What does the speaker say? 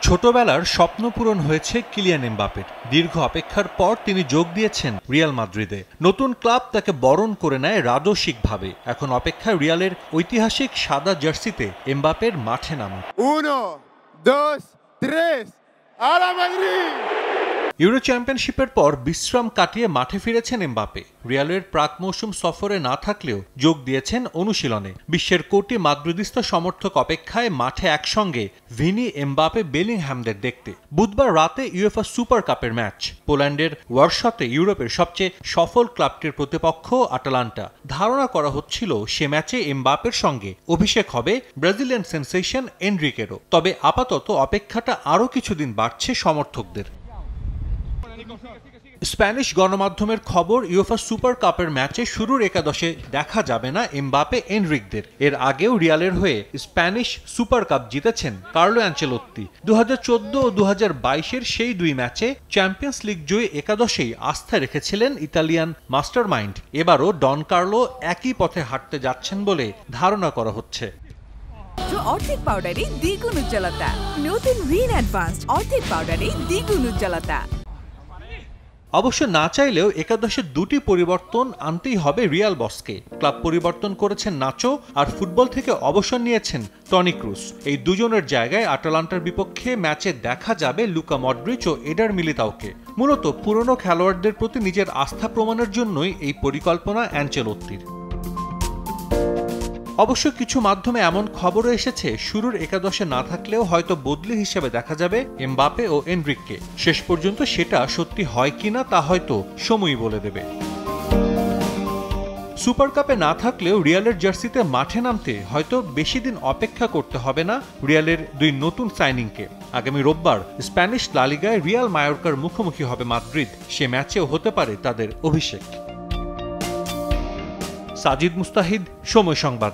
ছোটবেলার স্বপ্ন পূরণ হয়েছে কিলিয়ান এমবাপের। দীর্ঘ অপেক্ষার পর তিনি যোগ দিয়েছেন রিয়াল মাদ্রিদে। নতুন ক্লাব তাকে বরণ করে নেয় রাজস্বিকভাবে। এখন অপেক্ষা রিয়ালের ঐতিহাসিক সাদা জার্সিতে এমবাপের মাঠে নামা। 1, 2, 3, ¡a la Madrid! ইউরো চ্যাম্পিয়নশিপের পর বিশ্রাম কাটিয়ে মাঠে ফিরেছেন এমবাপে। রিয়ালের প্রাক মৌসুম সফরে না থাকলেও যোগ দিয়েছেন অনুশীলনে। বিশ্বের কোটি মাদ্রিদিস্ত সমর্থক অপেক্ষায় মাঠে একসঙ্গে ভিনি, এমবাপে, বেলিংহ্যামদের দেখতে। বুধবার রাতে ইউএফা সুপার কাপের ম্যাচ। পোল্যান্ডের ওয়ারশতে ইউরোপের সবচেয়ে সফল ক্লাবটির প্রতিপক্ষ আটালান্টা। ধারণা করা হচ্ছিল সে ম্যাচে এমবাপের সঙ্গে অভিষেক হবে ব্রাজিলিয়ান সেনসেশন এনরিকেরও। তবে আপাতত অপেক্ষাটা আরও কিছুদিন বাড়ছে সমর্থকদের। স্প্যানিশ গণমাধ্যমের খবর, ইউএফা সুপার কাপের ম্যাচে শুরুর একাদশে দেখা যাবে না এমবাপে, এনরিকদের। এর আগেও রিয়ালের হয়ে স্প্যানিশ সুপার কাপ জিতেছেন কার্লো অ্যানচেলোত্তি। 2014 ও 2022-এর সেই দুই ম্যাচে চ্যাম্পিয়ন্স লিগ জয়ী একাদশেই আস্থা রেখেছিলেন ইতালিয়ান মাস্টারমাইন্ড। এবারও ডন কার্লো একই পথে হাঁটতে যাচ্ছেন বলে ধারণা করা হচ্ছে। অর্ধেক পাউডারে দ্বিগুণ উজ্জ্বলতা। নতুন রিন অ্যাডভান্সড অর্ধেক পাউডারে দ্বিগুণ উজ্জ্বলতা। অবশ্য না চাইলেও একাদশে দুটি পরিবর্তন আনতেই হবে রিয়াল বসকে। ক্লাব পরিবর্তন করেছেন নাচো, আর ফুটবল থেকে অবসর নিয়েছেন টনি ক্রুস। এই দুজনের জায়গায় আটালান্টার বিপক্ষে ম্যাচে দেখা যাবে লুকা মডরিচ ও এডার মিলিতাওকে। মূলত পুরনো খেলোয়াড়দের প্রতি নিজের আস্থা প্রমাণের জন্যই এই পরিকল্পনা অ্যানচেলোত্তির। অবশ্য কিছু মাধ্যমে এমন খবরও এসেছে শুরুর একাদশে না থাকলেও হয়তো বদলি হিসেবে দেখা যাবে এমবাপে ও এনরিককে। শেষ পর্যন্ত সেটা সত্যি হয় কিনা তা হয়তো সময়ই বলে দেবে। সুপার কাপে না থাকলেও রিয়ালের জার্সিতে মাঠে নামতে হয়তো বেশি দিন অপেক্ষা করতে হবে না রিয়ালের দুই নতুন সাইনিংকে। আগামী রোববার স্প্যানিশ লা লিগায় রিয়াল মায়োর্কার মুখোমুখি হবে মাদ্রিদ। সে ম্যাচেও হতে পারে তাদের অভিষেক। সাজিদ মুস্তাহিদ, সময় সংবাদ।